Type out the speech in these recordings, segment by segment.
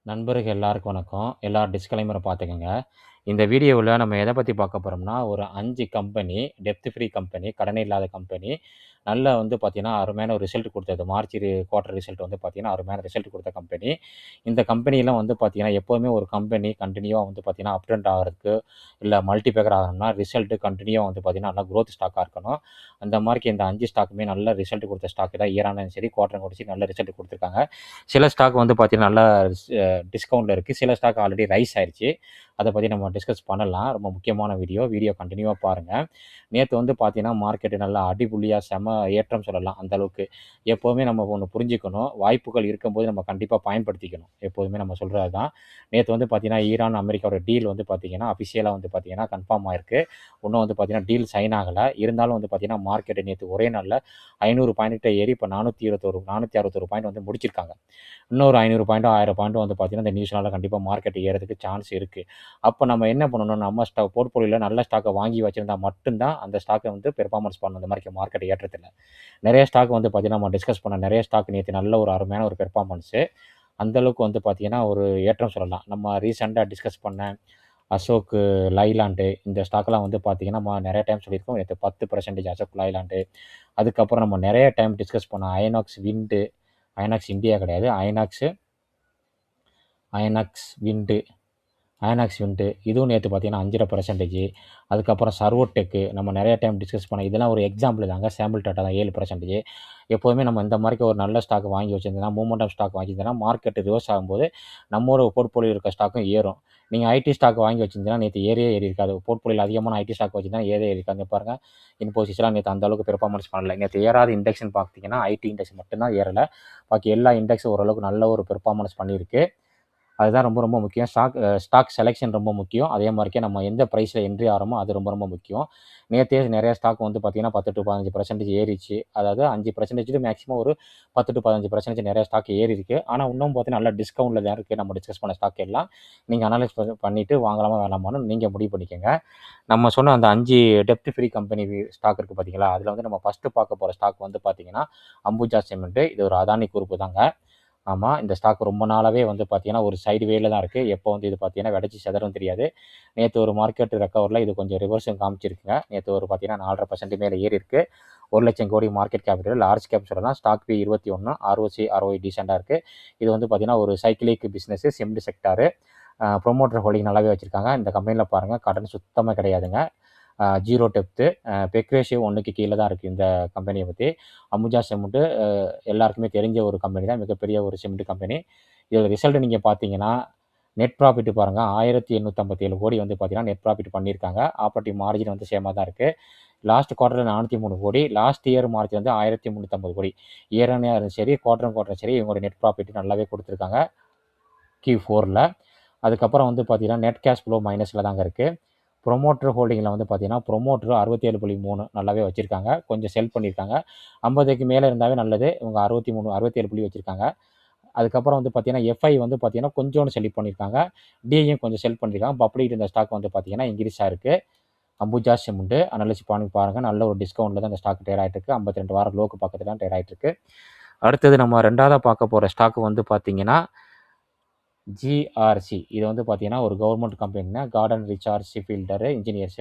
நண்பர்கள் எல்லாருக்கும் வணக்கம். எல்லாரும் டிஸ்க்ளைமர பார்த்துக்கங்க. இந்த வீடியோவுல நம்ம எத பத்தி பார்க்க போறோம்னா, ஒரு 5 கம்பெனி, டெப்த் ஃப்ரீ கம்பெனி, கடனே இல்லாத கம்பெனி. நல்லா வந்து பார்த்தீங்கன்னா, அருமையான ஒரு ரிசல்ட் குடுத்தது. மார்ச் குவார்ட்டர் ரிசல்ட் வந்து பார்த்தீங்கன்னா, அருமையான ரிசல்ட் குடுத்த கம்பெனி. இந்த கம்பெனிலாம் வந்து பார்த்தீங்கன்னா, எப்பவுமே ஒரு கம்பெனி கன்டினியூவா வந்து பார்த்தீங்கன்னா, அப் ட்ரெண்ட் ஆகுறதுக்கு, இல்ல மல்டிபேக்கர் ஆகணும்னா, ரிசல்ட் கன்டினியூவா வந்து பார்த்தீங்கன்னா, நல்லா குரோத் ஸ்டாக்கா இருக்கணும். அந்த மாரிக்கு இந்த 5 ஸ்டாக்குமே நல்ல ரிசல்ட் குடுத்த ஸ்டாக் தான். இயர் ஆனாலும் சரி, குவார்ட்டர் ஆனாலும் சரி நல்ல ரிசல்ட் குடுத்துருக்காங்க. சில ஸ்டாக் வந்து பார்த்தீங்கன்னா, நல்லா டிஸ்கவுண்ட்ல இருக்கு. சில ஸ்டாக் ஆல்ரெடி ரைஸ் ஆயிருச்சு. அத பத்தி நம்ம டிஸ்கஸ் பண்ணலாம். ரொம்ப முக்கியமான வீடியோ கன்டினியூவா பாருங்க. நேத்து வந்து பார்த்தீங்கன்னா, மார்க்கெட் நல்லா அடிபுலியா செம ஏற்றம் சொல்லலாம். அந்த அளவுக்கு. எப்பவுமே நம்ம ஒண்ணு புரிஞ்சுக்கணும். வாய்ப்புகள் இருக்கும்போது நம்ம கண்டிப்பா பயன்படுத்திக்கணும். எப்போதுமே நம்ம சொல்றது அதான். நேத்து வந்து பார்த்தீங்கன்னா, ஈரான், அமெரிக்காவோட டீல் வந்து பார்த்தீங்கன்னா, அஃபிஷியலா வந்து பார்த்தீங்கன்னா, கன்ஃபார்ம் ஆயிருக்கு. இன்னும் வந்து பார்த்தீங்கன்னா, டீல் சைன் ஆகல. இருந்தாலும் வந்து பார்த்தீங்கன்னா, மார்க்கெட் நேத்து ஒரே நாள்ல 500 பாயிண்ட் கிட்ட ஏறி இப்ப 461 பாயிண்ட் வந்து முடிச்சிருக்காங்க. இன்னொரு 500 பாயிண்ட்டோ, 1000 பாயிண்ட்டோ வந்து பார்த்தீங்கன்னா, இந்த நியூஸ்னால கண்டிப்பா மார்க்கெட் ஏறதுக்கு சான்ஸ் இருக்கு. அப்ப நம்ம என்ன பண்ணணும், நம்ம போர்ட்ஃபோலியோல நல்ல ஸ்டாக்க வாங்கி வச்சிருந்தா மட்டும் தான், அந்த ஸ்டாக்க வந்து பெர்ஃபார்மன்ஸ் பண்ணணும். இந்த மாரி மார்க்கெட் ஏற்றத்துல. நெறைய ஸ்டாக் வந்து பார்த்தீங்கன்னா, நம்ம டிஸ்கஸ் பண்ண நெறைய ஸ்டாக் நேத்து நல்ல ஒரு அருமையான ஒரு பெர்ஃபார்மன்ஸு. அந்த அளவுக்கு வந்து பார்த்தீங்கன்னா, ஒரு ஏற்றம் சொல்லலாம். நம்ம ரீசென்ட்டா டிஸ்கஸ் பண்ண அசோக் லைலாண்ட் இந்த ஸ்டாக்லாம் வந்து பார்த்தீங்கன்னா, நம்ம நெறைய டைம் சொல்லியிருக்கோம். நேத்து 10% அசோக் லைலாண்ட். அதுக்கப்புறம் நம்ம நெறைய டைம் டிஸ்கஸ் பண்ண அயனாக்ஸ் விண்ட், அயனாக்ஸ் இந்தியா கிடையாது. அயனாக்ஸ் விண்ட் அயனாக்ஸ் விண்ட் இதுவும் நேற்று பார்த்தீங்கன்னா 5.5%. அதுக்கப்புறம் சர்வோடெக்கு நம்ம நிறைய டைம் டிஸ்கஸ் பண்ண இதெல்லாம் ஒரு எக்ஸாம்பிள் தாங்க. சாம்பிள் டாட்டா தான் 7%. எப்போதுமே நம்ம இந்த மாதிரி ஒரு நல்ல ஸ்டாக் வாங்கி வச்சிருந்தோம்னா, மூமெண்டம் ஸ்டாக் வாங்கியிருந்தோம்னா, மார்க்கெட் ரிவர்ஸ் ஆகும்போது நம்மளோட போர்ட்ஃபோலியோ இருக்க ஸ்டாக்கும் ஏறும். நீங்கள் ஐடி ஸ்டாக் வாங்கி வச்சிருந்தீங்கன்னா நேற்று ஏறி இருக்காது. போர்ட்ஃபோலியோவில் அதிகமான ஐடி ஸ்டாக் வச்சிருந்தா ஏறி இருக்காது. பாருங்க, இன்ஃபோசிஸ்லாம் நேற்று அந்த அளவுக்கு பெர்ஃபார்மன்ஸ் பண்ணல. நேற்று ஏறாத இண்டெக்ஸ்னு பார்த்தீங்கன்னா ஐடி இண்டெக்ஸ் மட்டும்தான் ஏறலை. பாக்கி எல்லா இண்டெக்ஸும் ஓரளவுக்கு நல்ல ஒரு பெர்ஃபார்மன்ஸ் பண்ணியிருக்கு. அதுதான் ரொம்ப ரொம்ப முக்கியம். ஸ்டாக் செலெக்ஷன் ரொம்ப முக்கியம். அதே மாரிக்கே நம்ம எந்த பிரைஸ்ல என்ட்ரி ஆகுறோமோ அது ரொம்ப ரொம்ப முக்கியம். நேத்தே நெறைய ஸ்டாக் வந்து பார்த்தீங்கன்னா, 10-15% ஏறிச்சு. அதாவது 5% மேக்ஸிமம் ஒரு 10-15% நெறைய ஸ்டாக் ஏறிருக்கு. ஆனா, இன்னும் பார்த்தீங்கன்னா, நல்ல டிஸ்கவுண்ட்ல தான் இருக்கு. நம்ம டிஸ்கஸ் பண்ண ஸ்டாக் எல்லாம். நீங்க அனலைஸ் பண்ணிட்டு வாங்கலாமா வேணாமான்னு நீங்க முடிவு பண்ணிக்கங்க. நம்ம சொன்ன அந்த 5 டெப்ட் ஃப்ரீ கம்பெனி ஸ்டாக் இருக்கு பார்த்தீங்களா? அதுல வந்து நம்ம ஃபர்ஸ்ட்டு பார்க்க போற ஸ்டாக் வந்து பார்த்தீங்கன்னா, அம்புஜா சிமெண்ட். இது ஒரு அதானி குரூப் தாங்க. ஆமா. இந்த ஸ்டாக் ரொம்ப நாளாவே வந்து பார்த்தீங்கன்னா, ஒரு சைடு வேல தான் இருக்கு. எப்போ வந்து இது பார்த்தீங்கன்னா, வெடிச்சு சிதறும் தெரியாது. நேத்து ஒரு மார்க்கெட் ரெக்கவர்ல இது கொஞ்சம் ரிவர்ஸும் காமிச்சிருக்குங்க. நேத்து ஒரு பார்த்தீங்கன்னா, 4.5% மேல ஏறியிருக்கு. 1,00,000 கோடி மார்க்கெட் கேபிட்டல், லார்ஜ் கேப் சொல்லலாம். ஸ்டாக் பி 21, ஆர்ஓசி, ஆர்ஓஇ டீசென்ட்டா இருக்கு. இது வந்து பார்த்தீங்கன்னா, ஒரு cyclic business, cement sector. Promoter holding நல்லாவே வச்சிருக்காங்க. இந்த கம்பெனில பாருங்க, கடன் சுத்தமா கிடையாதுங்க. Zero depth. பெக் ரேஷியோ 1க்கு கீழ தான் இருக்கு இந்த கம்பெனிய பத்தி. அம்புஜா சிமெண்ட் எல்லாருக்குமே தெரிஞ்ச ஒரு கம்பெனி தான். மிகப்பெரிய ஒரு சிமெண்ட் கம்பெனி. இதோட ரிசல்ட் நீங்க பார்த்தீங்கன்னா, நெட் ப்ராஃபிட் பாருங்க 1857 கோடி வந்து பார்த்தீங்கன்னா, நெட் ப்ராஃபிட் பண்ணியிருக்காங்க. ஆப்பரேட்டிவ் மார்ஜின் வந்து சேமா தான் இருக்கு. லாஸ்ட் குவார்ட்டர்ல 403 கோடி. லாஸ்ட் இயர் மார்ச் வந்து 1350 கோடி. இயர் ஆன் இயர் சரி, குவார்ட்டர் ஆன் குவார்ட்டர் சரி, இவங்களோட நெட் ப்ராஃபிட் நல்லாவே குடுத்துருக்காங்க Q4ல. அதுக்கப்புறம் வந்து பார்த்தீங்கன்னா, நெட் கேஷ் ஃப்ளோ மைனஸ்ல தாங்க இருக்கு. ப்ரொமோட்டர் ஹோல்டிங்கில வந்து பார்த்தீங்கன்னா, ப்ரொமோட்டர் 67.3 நல்லாவே வச்சிருக்காங்க. கொஞ்சம் செல் பண்ணியிருக்காங்க. 50க்கு மேல இருந்தாவே நல்லது. இவங்க 63, 67 புள்ளி வச்சிருக்காங்க. அதுக்கப்புறம் வந்து பார்த்தீங்கன்னா, எஃப்ஐ வந்து பார்த்தீங்கன்னா, கொஞ்சோண்டு செல் பண்ணியிருக்காங்க. டிஐயும் கொஞ்சம் செல் பண்ணியிருக்காங்க. அப்ப அப்படி இருந்த ஸ்டாக் வந்து பார்த்தீங்கன்னா, இன்கிரீஸ் ஆயிருக்கு. அம்புஜா சிமெண்ட் அனலைஸ் பண்ணி பாருங்க. நல்ல ஒரு டிஸ்கவுண்ட்ல தான் இந்த ஸ்டாக் ட்ரேட் ஆயிட்டு இருக்கு. 52 வாரம் லோக்கு பக்கத்துல தான் ட்ரேட் ஆயிட்டு இருக்கு. அடுத்தது நம்ம 2வதா பார்க்க போற ஸ்டாக் வந்து பார்த்தீங்கன்னா, ஜிஆர்சி. இது வந்து பார்த்தீங்கன்னா, ஒரு கவர்மெண்ட் கம்பெனிங்க. கார்டன் ரிச்சார்ட்ஸ் ஷிப்பில்டர் இன்ஜினியர்ஸ்.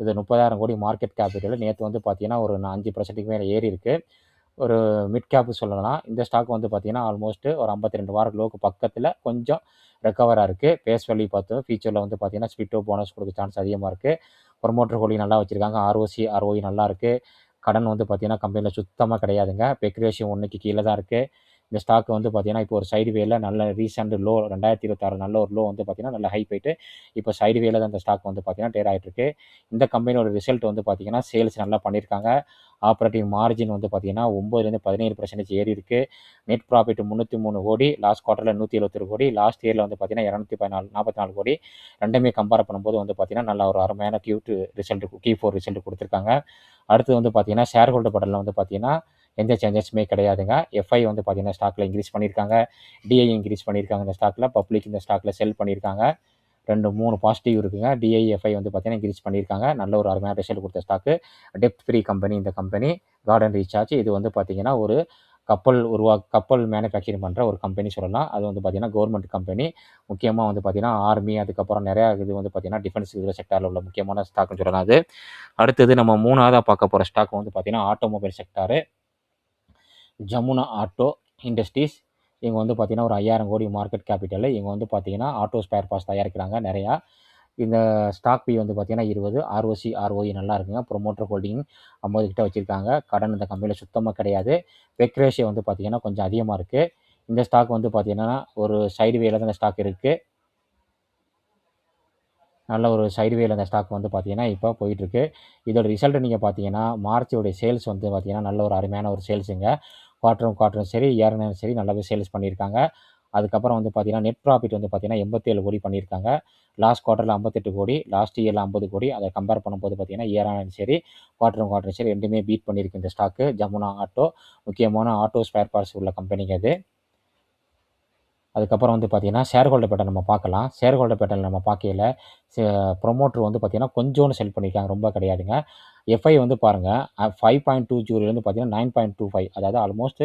இது 30,000 கோடி மார்க்கெட் கேபிட்டல். நேத்து வந்து பார்த்தீங்கன்னா, ஒரு 5%க்கு மேல ஏறியிருக்கு. ஒரு மிட் கேப் சொல்லலாம். இந்த ஸ்டாக் வந்து பார்த்தீங்கன்னா, ஆல்மோஸ்ட் ஒரு 52 வார லோக்கு பக்கத்துல கொஞ்சம் ரெக்கவரா இருக்கு. ஃபேஸ் வேல்யூ பார்த்தோம். ஃபியூச்சர்ல வந்து பார்த்தீங்கன்னா, ஸ்பிளிட்டோ போனஸ் குடுக்க சான்ஸ் அதிகமா இருக்கு. ப்ரொமோட்டர் ஹோல்டிங் நல்லா வச்சிருக்காங்க. ஆர்ஓசி, ஆர்ஓஇ நல்லா இருக்கு. கடன் வந்து பார்த்தீங்கன்னா, கம்பெனில சுத்தமா கிடையாதுங்க. பெக் ரேஷியோ 1க்கு கீழ தான் இருக்கு. இந்த ஸ்டாக் வந்து பார்த்தீங்கன்னா, இப்போ ஒரு சைடு வேல நல்ல ரீசென்ட் லோ 2026 நல்ல ஒரு லோ வந்து பார்த்தீங்கன்னா, நல்ல ஹை போயிட்டு, இப்போ சைடு வேல தான் இந்த ஸ்டாக் வந்து பார்த்தீங்கன்னா, ட்ரேட் ஆயிட்டு இருக்கு. இந்த கம்பெனியோட ரிசல்ட் வந்து பார்த்தீங்கன்னா, சேல்ஸ் நல்லா பண்ணியிருக்காங்க. ஆப்பரேட்டிங் மார்ஜின் வந்து பார்த்தீங்கன்னா, 9லேருந்து 17% ஏறி இருக்கு. நெட் ப்ராஃபிட் 303 கோடி. லாஸ்ட் குவார்ட்டர்ல 171 கோடி. லாஸ்ட் இயர்ல வந்து பார்த்தீங்கன்னா, 244 கோடி. 2மே கம்பேர் பண்ணும்போது வந்து பார்த்தீங்கன்னா, நல்ல ஒரு அருமையான Q4 ரிசல்ட் குடுத்துருக்காங்க. அடுத்து வந்து பார்த்தீங்கன்னா, ஷேர் ஹோல்டர் பட்டன்ல வந்து பார்த்தீங்கன்னா, எந்த சேஞ்சஸுமே கிடையாதுங்க. எஃப்ஐ வந்து பார்த்தீங்கன்னா, ஸ்டாக்ல இன்கிரீஸ் பண்ணியிருக்காங்க. டிஐ இன்கிரீஸ் பண்ணியிருக்காங்க இந்த ஸ்டாக்ல. பப்ளிக் இந்த ஸ்டாக்ல செல் பண்ணியிருக்காங்க. 2, 3 பாசிட்டிவ் இருக்குங்க. டிஐ, எஃப்ஐ வந்து பார்த்தீங்கன்னா, இன்கிரீஸ் பண்ணியிருக்காங்க. நல்ல ஒரு அருமையான ரிசல்ட் குடுத்த ஸ்டாக்கு. டெப்ட் ஃப்ரீ கம்பெனி இந்த கம்பெனி. கார்டன் ரீசார்ஜ் இது வந்து பார்த்தீங்கன்னா, ஒரு கப்பல் மேனுஃபேக்சரிங் பண்ணுற ஒரு கம்பெனி சொல்லலாம். அது வந்து பார்த்திங்கன்னா கவர்மெண்ட் கம்பெனி. முக்கியமாக வந்து பார்த்திங்கன்னா ஆர்மி, அதுக்கப்புறம் நிறையா இது வந்து பார்த்திங்கன்னா டிஃபென்ஸ் இதில் செக்டாரில் உள்ள முக்கியமான ஸ்டாக்னு சொல்லலாம் அது. அடுத்தது நம்ம 3ஆவதாக பார்க்க போகிற ஸ்டாக் வந்து பார்த்திங்கன்னா automobile sector. Jamuna auto industries. இவங்க வந்து பார்த்திங்கன்னா ஒரு 5000 கோடி மார்க்கெட் கேபிட்டலு. இவங்க வந்து பார்த்திங்கன்னா ஆட்டோ ஸ்பேர் பார்ட்ஸ் தயாரிக்கிறாங்க நிறையா. இந்த ஸ்டாக் பி வந்து பார்த்திங்கன்னா 20, ஆர்ஓசி ஆர்ஓஇ நல்லா இருக்குங்க. ப்ரொமோட்டர் ஹோல்டிங் 50 கிட்ட வச்சுருக்காங்க. கடன் இந்த கம்பெனியில் சுத்தமாக கிடையாது. பெக் ரேஷியோ வந்து பார்த்திங்கன்னா கொஞ்சம் அதிகமாக இருக்குது. இந்த ஸ்டாக் வந்து பார்த்திங்கன்னா ஒரு சைடுவேல தான் இந்த ஸ்டாக் இருக்குது. நல்ல ஒரு சைடுவேல இந்த ஸ்டாக் வந்து பார்த்திங்கன்னா இப்போ போயிட்டுருக்கு. இதோட ரிசல்ட்டு நீங்கள் பார்த்தீங்கன்னா மார்ச்சோடைய சேல்ஸ் வந்து பார்த்திங்கன்னா நல்ல ஒரு அருமையான ஒரு சேல்ஸுங்க. குவார்ட்டரும் சரி, இயர்னும் சரி நல்லாவே சேல்ஸ் பண்ணியிருக்காங்க. அதுக்கப்புறம் வந்து பார்த்திங்கன்னா நெட் ப்ராஃபிட் வந்து பார்த்திங்கன்னா 87 கோடி பண்ணியிருக்காங்க. லாஸ்ட் குவார்ட்டரில் 58 கோடி, லாஸ்ட் இயரில் 50 கோடி. அதை கம்பேர் பண்ணும்போது பார்த்திங்கன்னா இயரானும் சரி, குவார்ட்டரும் சரி ரெண்டுமே பீட் பண்ணியிருக்கு இந்த ஸ்டாக்கு. ஜமுனா ஆட்டோ முக்கியமான ஆட்டோ ஸ்பேர் பார்ட்ஸ் உள்ள கம்பெனிங்க அது. அதுக்கப்புறம் வந்து பார்த்திங்கன்னா ஷேர் ஹோல்டர் பேட்டர்ன் நம்ம பார்க்கலாம். ஷேர் ஹோல்டர் பேட்டர்ன் நம்ம பார்க்கையில ப்ரொமோட்டர் வந்து பார்த்திங்கன்னா கொஞ்சோண்டு செல் பண்ணியிருக்காங்க, ரொம்ப கிடையாதுங்க. எஃப்ஐ வந்து பாருங்கள் 5.20 பார்த்தீங்கன்னா 9.25, அதாவது ஆல்மோஸ்ட்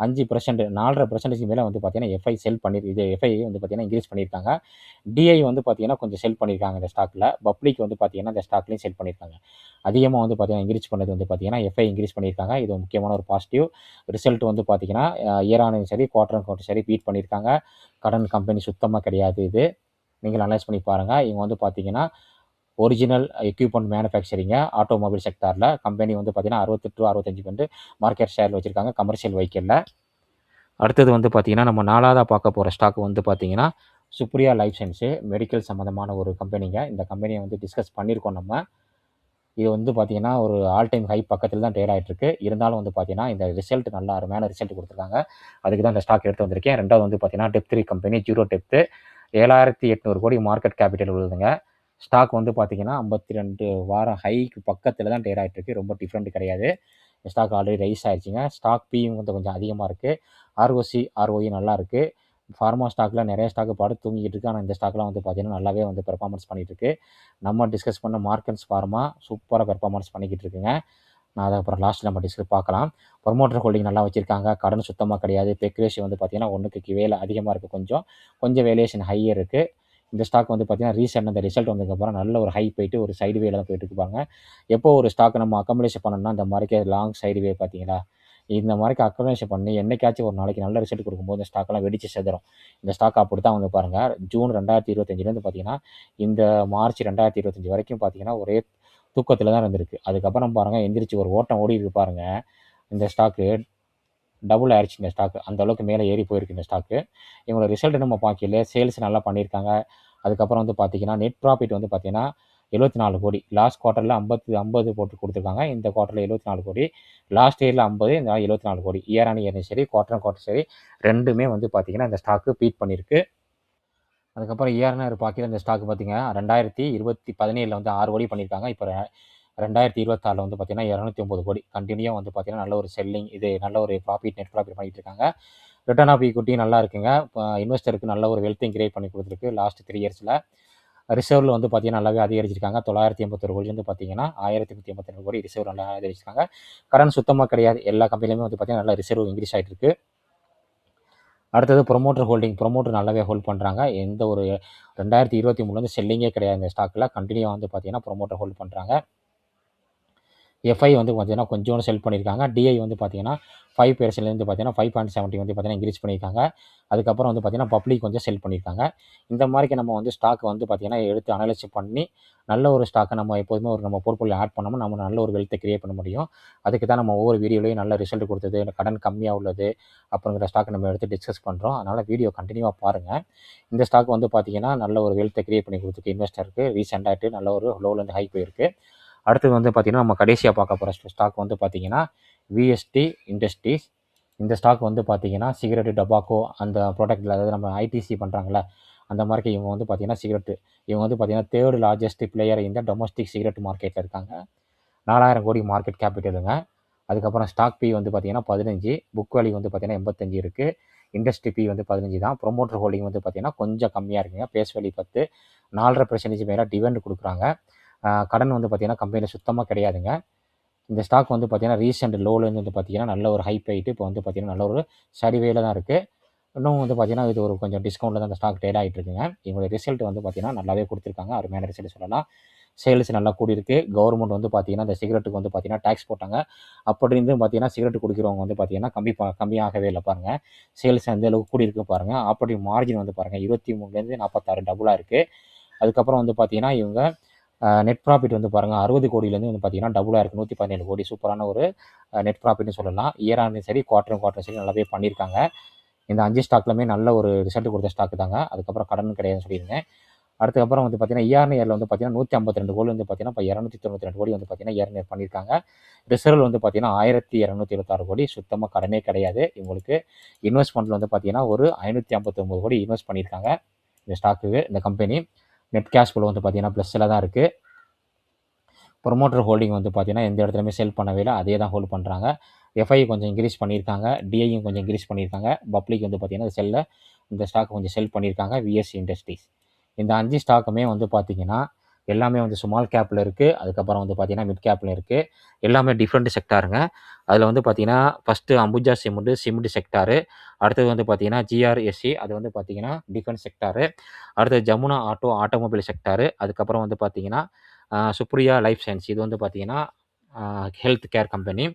5%, 4.5% மேலே வந்து பார்த்திங்கன்னா எஃப்ஐ எஃப்ஐ வந்து பார்த்திங்கன்னா இன்க்ரீஸ் பண்ணியிருக்காங்க. டிஐ வந்து பார்த்திங்கன்னா கொஞ்சம் செல் பண்ணியிருக்காங்க இந்த ஸ்டாக்கில். பப்ளிக் வந்து பார்த்திங்கன்னா இந்த ஸ்டாக்லேயும் செல் பண்ணியிருக்காங்க. அதிகமாக வந்து பார்த்திங்கன்னா இன்க்ரீஸ் பண்ணது வந்து பார்த்திங்கன்னா எஃப்ஐ இன்க்ரீஸ் பண்ணியிருக்காங்க. இது முக்கியமான ஒரு பாசிட்டிவ் ரிசல்ட். வந்து பார்த்திங்கன்னா இயரானும் சரி, குவார்ட்டரும் சரி பீட் பண்ணியிருக்காங்க. கடன் கம்பெனி சுத்தமாக கிடையாது இது. நீங்கள் அனலைஸ் பண்ணி பாருங்கள். இவங்க வந்து பார்த்திங்கன்னா ஒரிஜினல் எக்யூப்மெண்ட் மேனுஃபேக்சரிங்க ஆட்டோமொபைல் செக்டாரில். கம்பெனி வந்து பார்த்திங்கன்னா 68-65% மார்க்கெட் ஷேர் வச்சுருக்காங்க கமர்ஷியல் வெஹிக்கிளில். அடுத்தது வந்து பார்த்திங்கன்னா நம்ம 4ஆவதாக பார்க்க போகிற ஸ்டாக் வந்து பார்த்திங்கன்னா சுப்ரியா லைஃப் சயின்ஸு, மெடிக்கல் சம்மந்தமான ஒரு கம்பெனிங்க. இந்த கம்பெனியை வந்து டிஸ்கஸ் பண்ணியிருக்கோம் நம்ம. இது வந்து பார்த்திங்கன்னா ஒரு ஆல் டைம் ஹை பக்கத்தில் தான் ட்ரேட் ஆகிட்டுருக்கு. இருந்தாலும் வந்து பார்த்திங்கன்னா இந்த ரிசல்ட் நல்லா அருமையான ரிசல்ட் கொடுத்துருக்காங்க. அதுக்கு தான் இந்த ஸ்டாக் எடுத்து வந்திருக்கேன். ரெண்டாவது வந்து பார்த்திங்கன்னா டெப்3 கம்பெனி, ஜீரோ டெப்த்து, 7800 கோடி மார்க்கெட் கேபிட்டல் உள்ளதுங்க. ஸ்டாக் வந்து பார்த்திங்கன்னா 52 வாரம் ஹைக்கு பக்கத்தில் தான் ட்ரேட் ஆகிட்டுருக்கு. ரொம்ப டிஃப்ரெண்ட் கிடையாது. இந்த ஸ்டாக் ஆல்ரெடி ரைஸ் ஆகிடுச்சிங்க. ஸ்டாக் பியும் வந்து கொஞ்சம் அதிகமாக இருக்குது. ஆர்ஓசி ஆர்ஓஇ நல்லா இருக்குது. ஃபார்மா ஸ்டாக்கில் நிறைய ஸ்டாக்கு படுத்து தூங்கிட்டு இருக்குது. ஆனால் இந்த ஸ்டாக்லாம் வந்து பார்த்திங்கன்னா நல்லாவே வந்து பெர்ஃபார்மன்ஸ் பண்ணிகிட்ருக்கு. நம்ம டிஸ்கஸ் பண்ண மார்க்கெட்ஸ் ஃபார்மா சூப்பராக பெர்ஃபார்மன்ஸ் பண்ணிக்கிட்டு இருக்குங்க. நான் அதை அப்புறம் லாஸ்ட்டில் நம்ம டிஸ்கஸ் பார்க்கலாம். ப்ரொமோட்டர் ஹோல்டிங் நல்லா வச்சுருக்காங்க. கடன் சுத்தமாக கிடையாது. பெக் ரேஷியோ வந்து பார்த்திங்கன்னா 1க்கு வேலை அதிகமாக இருக்குது. கொஞ்சம் வேலியேஷன் ஹையர் இருக்குது. இந்த ஸ்டாக் வந்து பார்த்திங்கன்னா அந்த ரிசல்ட் வந்ததுக்கப்புறம் நல்ல ஒரு ஹை போயிட்டு ஒரு சைடு வேல தான் போயிட்டு இருப்பாங்க. எப்போ ஒரு ஸ்டாக் நம்ம அக்கமடேஷன் பண்ணணும்னா இந்த மாதிரிக்கே லாங் சைடு வே பார்த்தீங்களா, இந்த மாதிரிக்கு அக்கமடேஷன் பண்ணி என்னைக்காச்சும் ஒரு நாளைக்கு நல்ல ரிசல்ட் கொடுக்கும்போது இந்த ஸ்டாக்கெல்லாம் வெடிச்சு செதறும். இந்த ஸ்டாக் அப்படி தான் வந்து பாருங்கள். ஜூன் 2025 பார்த்தீங்கன்னா இந்த மார்ச் 2025 வரைக்கும் பார்த்தீங்கன்னா ஒரே தூக்கத்தில் தான் இருந்திருக்கு. அதுக்கப்புறம் பாருங்கள் எந்திரிச்சு ஒரு ஓட்டம் ஓடி இருக்கு பாருங்கள். இந்த ஸ்டாக்கு டபுள் ஆயிடுச்சு. இந்த ஸ்டாக்கு அந்தளவுக்கு மேலே ஏறி போயிருக்கு இந்த ஸ்டாக்கு. இவங்களோட ரிசல்ட் நம்ம பார்க்கல, சேல்ஸ் நல்லா பண்ணியிருக்காங்க. அதுக்கப்புறம் வந்து பார்த்திங்கன்னா நெட் ப்ராஃபிட் வந்து பார்த்திங்கன்னா 74 கோடி. லாஸ்ட் குவார்ட்டரில் 50 போட்டு கொடுத்துருக்காங்க. இந்த குவார்ட்டரில் 74 கோடி. லாஸ்ட் இயரில் 50, இந்த 74 கோடி. இயர் ஆன் இயரும் சரி, குவார்ட்டர் சரி ரெண்டுமே வந்து பார்த்திங்கன்னா இந்த ஸ்டாக்கு பீட் பண்ணியிருக்கு. அதுக்கப்புறம் இயர் ஆன் இயர் பார்க்கையில இந்த ஸ்டாக் பார்த்திங்கன்னா 2017 வந்து 6 கோடி பண்ணியிருக்காங்க. இப்போ 2026 வந்து பார்த்திங்கன்னா 209 கோடி. கண்டினியூ வந்து பார்த்திங்கன்னா நல்ல ஒரு செல்லிங், இது நல்ல ஒரு நெட் ப்ராஃபிட் பண்ணிகிட்டு இருக்காங்க. ரிட்டர்ன் ஆஃப் ஈக்விட்டி நல்லா இருக்குங்க. இப்போ இன்வெஸ்டருக்கு நல்ல ஒரு வெல்த்தையும் கிரியேட் பண்ணி கொடுத்துருக்கு லாஸ்ட் 3 இயர்ஸில். ரிசர்வில் வந்து பார்த்திங்கன்னா நல்லாவே அதிகரிச்சிருக்காங்க. 981 கோடி வந்து பார்த்திங்கன்னா 1182 கோடி ரிசர்வ் நல்லா அதிகரிச்சிருக்காங்க. கடன் சுத்தமாக கிடையாது. எல்லா கம்பெனிலுமே வந்து பார்த்திங்கன்னா நல்லா ரிசர்வ் இன்க்ரீஸ் ஆகிட்டு இருக்குது. அடுத்தது ப்ரொமோட்டர் ஹோல்டிங். ப்ரொமோட்டர் நல்லாவே ஹோல்ட் பண்ணுறாங்க. எந்த ஒரு 2023 செல்லிங்கே கிடையாது இந்த ஸ்டாக்கில். கண்டினியூ வந்து பார்த்திங்கன்னா ப்ரொமோட்டர் ஹோல்ட் பண்ணுறாங்க. எஃப்ஐ வந்து பார்த்திங்கன்னா கொஞ்சோண்டு செல் பண்ணியிருக்காங்க. டிஐ வந்து பார்த்திங்கன்னா 5% பார்த்திங்கன்னா 5.70 வந்து பார்த்திங்கன்னா இன்க்ரீஸ் பண்ணியிருக்காங்க. அதுக்கப்புறம் வந்து பார்த்திங்கன்னா பப்ளிக் கொஞ்சம் செல் பண்ணியிருக்காங்க. இந்த மாதிரிக்கு நம்ம வந்து ஸ்டாக் வந்து பார்த்திங்கன்னா எடுத்து அனலைஸ் பண்ணி நல்ல ஒரு ஸ்டாக்கை நம்ம எப்போதுமே நம்ம போர்ட்ஃபோலியோ ஆட் பண்ணோம்னா நம்ம நல்ல ஒரு வெல்த்தை கிரியேட் பண்ண முடியும். அதுக்கு தான் நம்ம ஒவ்வொரு வீடியோலையும் நல்ல ரிசல்ட் கொடுத்தது, கடன் கம்மியாக உள்ளது அப்படிங்கிற ஸ்டாக்கை நம்ம எடுத்து டிஸ்கஸ் பண்ணுறோம். அதனால் வீடியோ கண்டினியூவாக பாருங்கள். இந்த ஸ்டாக் வந்து பார்த்திங்கன்னா நல்ல ஒரு வெல்த்தை கிரியேட் பண்ணி கொடுத்துருக்கு இன்வெஸ்டருக்கு. ரீசெண்டாகிட்டு நல்ல ஒரு லோலேருந்து ஹை போயிருக்கு. அடுத்தது வந்து பார்த்திங்கன்னா நம்ம கடைசியாக பார்க்க போகிற ஸ்டாக் வந்து பார்த்திங்கன்னா விஎஸ்டி இண்டஸ்ட்ரீஸ். இந்த ஸ்டாக் வந்து பார்த்திங்கன்னா சிகரெட்டு, டபாக்கோ அந்த ப்ராடக்ட்டில், அதாவது நம்ம ஐடிசி பண்ணுறாங்களே அந்த மாதிரி இவங்க வந்து பார்த்திங்கன்னா சிகரெட்டு, இவங்க வந்து பார்த்திங்கன்னா 3rd லார்ஜஸ்ட் பிளேயர் இந்த டொமஸ்டிக் சிகரெட் மார்க்கெட்டில் இருக்காங்க. 4000 கோடி மார்க்கெட் கேபிட்டலுங்க. அதுக்கப்புறம் ஸ்டாக் பி வந்து பார்த்திங்கன்னா 15, புக் வேல்யூ வந்து பார்த்திங்கன்னா 85 இருக்குது. இண்டஸ்ட்ரி பி வந்து 15 தான். ப்ரொமோட்டர் ஹோல்டிங் வந்து பார்த்திங்கன்னா கொஞ்சம் கம்மியாக இருக்குங்க. பேஸ் வேல்யூ 10, 4.5% மேலே டிவிடெண்ட் கொடுக்குறாங்க. கடன் வந்து பார்த்திங்கன்னா கம்பெனியில் சுத்தமாக கிடையாதுங்க. இந்த ஸ்டாக் வந்து பார்த்தீங்கன்னா ரீசெண்ட் லோலேருந்து வந்து பார்த்தீங்கன்னா நல்ல ஒரு ஹைப் ஆகிட்டு இப்போ வந்து பார்த்தீங்கன்னா நல்ல ஒரு சரிவேல தான் இருக்குது. இன்னும் வந்து பார்த்தீங்கன்னா இது ஒரு கொஞ்சம் டிஸ்கவுண்ட்டில் தான் அந்த ஸ்டாக் ட்ரேட் ஆகிட்டு இருக்குங்க. இவங்களுடைய ரிசல்ட் வந்து பார்த்தீங்கன்னா நல்லாவே கொடுத்துருக்காங்க, அருமையான ரிசல்ட் சொல்லலாம். சேல்ஸ் நல்லா கூடியிருக்கு. கவர்மெண்ட் வந்து பார்த்தீங்கன்னா இந்த சிகரெட்டுக்கு வந்து பார்த்தீங்கன்னா டேக்ஸ் போட்டாங்க. அப்படி இருந்தும் பார்த்தீங்கன்னா சிகரெட் குடிக்கிறவங்க வந்து பார்த்தீங்கன்னா கம்மியாகவே இல்லை பாருங்கள். சேல்ஸ் எந்த அளவுக்கு கூடியிருக்கு பாருங்கள். ஆப்பரேட்டிவ் மார்ஜின் வந்து பாருங்கள் 23லேருந்து 46 டபுளாக இருக்குது. அதுக்கப்புறம் வந்து பார்த்தீங்கன்னா இவங்க நெட் ப்ராஃபிட் வந்து பாருங்கள் 60 கோடியிலேருந்து வந்து பார்த்தீங்கன்னா டபுளாக இருக்குது, 117 கோடி. சூப்பரான ஒரு நெட் ப்ராஃபிட்னு சொல்லலாம். இயரானும் சரி குவார்ட்டரும் சரி நல்லாவே பண்ணியிருக்காங்க. இந்த 5 ஸ்டாக்லுமே நல்ல ஒரு ரிசல்ட் கொடுத்த ஸ்டாக் தாங்க. அதுக்கப்புறம் கடன் கிடையாதுன்னு சொல்லியிருந்தேன். அதுக்கப்புறம் வந்து பார்த்தீங்கன்னா இயர்ல வந்து பார்த்தீங்கன்னா 152 கோடி வந்து பார்த்தீங்கன்னா இப்போ 292 கோடி வந்து பார்த்தீங்கன்னா இயர் பண்ணியிருக்காங்க. ரிசர்வ் வந்து பார்த்தீங்கன்னா 1276 கோடி. சுத்தமாக கடனே கிடையாது இவங்களுக்கு. இன்வெஸ்ட்மெண்ட்டில் வந்து பார்த்தீங்கன்னா ஒரு 559 கோடி இன்வெஸ்ட் பண்ணியிருக்காங்க இந்த ஸ்டாக்குக்கு, இந்த கம்பெனி. நெட் கேஷ் ஃப்ளோ வந்து பார்த்தீங்கன்னா ப்ளஸில் தான் இருக்குது. ப்ரொமோட்டர் ஹோல்டிங் வந்து பார்த்தீங்கன்னா எந்த இடத்துலையுமே செல் பண்ணவே இல்லை, அதே தான் ஹோல்ட் பண்ணுறாங்க. எஃப்ஐ கொஞ்சம் இன்க்ரீஸ் பண்ணியிருக்காங்க, டிஐயும் கொஞ்சம் இன்க்ரீஸ் பண்ணியிருக்காங்க. பப்ளிக் வந்து பார்த்தீங்கன்னா இந்த ஸ்டாக் கொஞ்சம் செல் பண்ணியிருக்காங்க, விஎஸ்சி இண்டஸ்ட்ரீஸ். இந்த 5 ஸ்டாக்குமே வந்து பார்த்தீங்கன்னா எல்லாமே வந்து ஸ்மால் கேப்பில் இருக்குது. அதுக்கப்புறம் வந்து பார்த்தீங்கன்னா மிட் கேப்பில் இருக்குது. எல்லாமே டிஃப்ரெண்ட் செக்டாருங்க. அதில் வந்து பார்த்தீங்கன்னா ஃபஸ்ட்டு அம்புஜா சிமெண்ட் செக்டாரு. அடுத்தது வந்து பார்த்தீங்கன்னா ஜிஆர்எஸ்சி, அது வந்து பார்த்தீங்கன்னா டிஃபென்ஸ் செக்டாரு. அடுத்தது ஜமுனா ஆட்டோமொபைல் செக்டாரு. அதுக்கப்புறம் வந்து பார்த்தீங்கன்னா சுப்ரியா லைஃப் சயின்ஸ், இது வந்து பார்த்தீங்கன்னா ஹெல்த் கேர் கம்பெனி.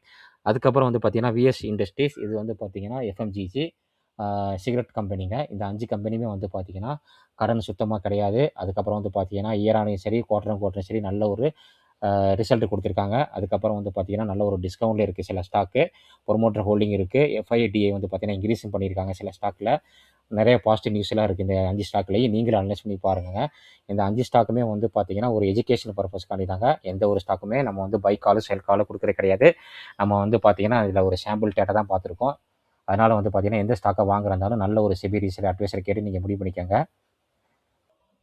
அதுக்கப்புறம் வந்து பார்த்தீங்கன்னா விஎஸ்சி இண்டஸ்ட்ரீஸ், இது வந்து பார்த்தீங்கன்னா எஃப்எம்ஜிசி சிகரெட் கம்பெனிங்க. இந்த 5 கம்பெனியுமே வந்து பார்த்தீங்கன்னா கடன் சுத்தமாக கிடையாது. அதுக்கப்புறம் வந்து பார்த்தீங்கன்னா இயரானையும் சரி குவார்ட்டரும் சரி நல்ல ஒரு ரிசல்ட் கொடுத்துருக்காங்க. அதுக்கப்புறம் வந்து பார்த்தீங்கன்னா நல்ல ஒரு டிஸ்கவுண்ட்டில் இருக்குது சில ஸ்டாக்கு. ப்ரொமோட்டர் ஹோல்டிங் இருக்குது. எஃப்ஐடிஐ வந்து பார்த்தீங்கன்னா இன்க்ரீஸும் பண்ணியிருக்காங்க சில ஸ்டாக்கில். நிறைய பாசிட்டிவ் நியூஸ்லாம் இருக்குது இந்த 5 ஸ்டாக்லேயும். நீங்களும் அனலைஸ் பண்ணி பாருங்க. இந்த 5 ஸ்டாக்குமே வந்து பார்த்தீங்கன்னா ஒரு எஜுகேஷன் பர்பஸ்க்காண்டி தாங்க. எந்த ஒரு ஸ்டாக்குமே நம்ம வந்து பை காலும் செல் காலும் கொடுக்குறது கிடையாது. நம்ம வந்து பார்த்தீங்கன்னா இதில் ஒரு சாம்பிள் டேட்டா தான் பார்த்துருக்கோம். அதனால் வந்து பார்த்தீங்கன்னா எந்த ஸ்டாக்கை வாங்குறதாலும் நல்ல ஒரு செபி ரிசர்ச் அட்வைசர் கேட்டு நீங்கள் முடிவு பண்ணிக்கோங்க.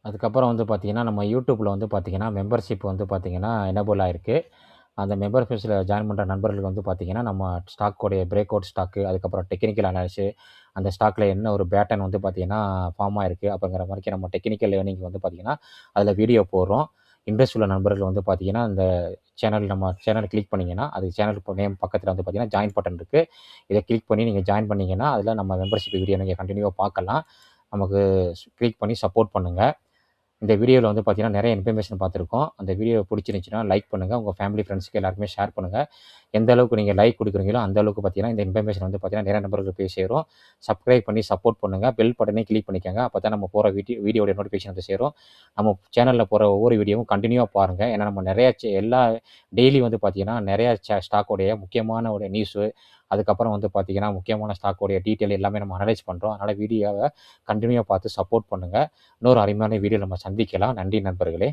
அதுக்கப்புறம் வந்து பார்த்தீங்கன்னா நம்ம யூடியூப்பில் வந்து பார்த்தீங்கன்னா மெம்பர்ஷிப் வந்து பார்த்தீங்கன்னா எனேபிள் ஆகிருக்கு. அந்த மெம்பர்ஷிப்ஸில் ஜாயின் பண்ணுற நண்பர்களுக்கு வந்து பார்த்தீங்கன்னா நம்ம ஸ்டாக்கோடைய பிரேக் அவுட் ஸ்டாக்கு, அதுக்கப்புறம் டெக்னிக்கல் அனாலிசிஸ், அந்த ஸ்டாக்கில் என்ன ஒரு பேட்டர்ன் வந்து பார்த்தீங்கன்னா ஃபார்ம் ஆகிருக்கு அப்படிங்கிற மாதிரி நம்ம டெக்னிக்கல் லேர்னிங் வந்து பார்த்தீங்கன்னா அதில் வீடியோ போடுறோம். இன்ட்ரெஸ்ட் உள்ள நண்பர்கள் வந்து பார்த்தீங்கன்னா இந்த நம்ம சேனல் கிளிக் பண்ணிங்கன்னா அது சேனல் நேம் பக்கத்தில் வந்து பார்த்தீங்கன்னா ஜாயின் பட்டன் இருக்குது. இதை கிளிக் பண்ணி நீங்கள் ஜாயின் பண்ணிங்கன்னா அதில் நம்ம மெம்பர்ஷிப் வீடியோ நீங்கள் கண்டினியூவாக பார்க்கலாம். நமக்கு கிளிக் பண்ணி சப்போர்ட் பண்ணுங்கள். இந்த வீடியோவில் வந்து பார்த்தீங்கன்னா நிறைய இன்ஃபர்மேஷன் பார்த்துருக்கோம். அந்த வீடியோ பிடிச்சிருந்துச்சுன்னா லைக் பண்ணுங்கள். உங்கள் ஃபேமிலி ஃப்ரெண்ட்ஸுக்கு எல்லாருக்குமே ஷேர் பண்ணுங்கள். எந்த அளவுக்கு நீங்கள் லைக் கொடுக்குறீங்களோ அந்த அளவுக்கு பார்த்தீங்கன்னா இந்த இன்ஃபர்மேஷன் வந்து பார்த்தீங்கன்னா நிறைய நபர்களுக்கு போய் சேரும். சப்ஸ்கிரைப் பண்ணி சப்போர்ட் பண்ணுங்கள். பெல் பட்டனே கிளிக் பண்ணிக்கோங்க. அப்போ தான் நம்ம போகிற வீடியோடைய நோட்டிஃபிகேஷன் வந்து சேரும். நம்ம சேனலில் போகிற ஒவ்வொரு வீடியோவும் கண்டினியூவாக பாருங்கள். ஏன்னா நம்ம நிறையா எல்லா டெய்லி வந்து பார்த்தீங்கன்னா நிறையா ஸ்டாக்கோடைய முக்கியமான ஒரு நியூஸு, அதுக்கப்புறம் வந்து பார்த்தீங்கன்னா முக்கியமான ஸ்டாக்கோடைய டீட்டெயில் எல்லாமே நம்ம அனலைஸ் பண்ணுறோம். அதனால் வீடியோவை கண்டினியூவாக பார்த்து சப்போர்ட் பண்ணுங்கள். இன்னொரு அருமையான வீடியோ நம்ம சந்திக்கலாம். நன்றி நண்பர்களே.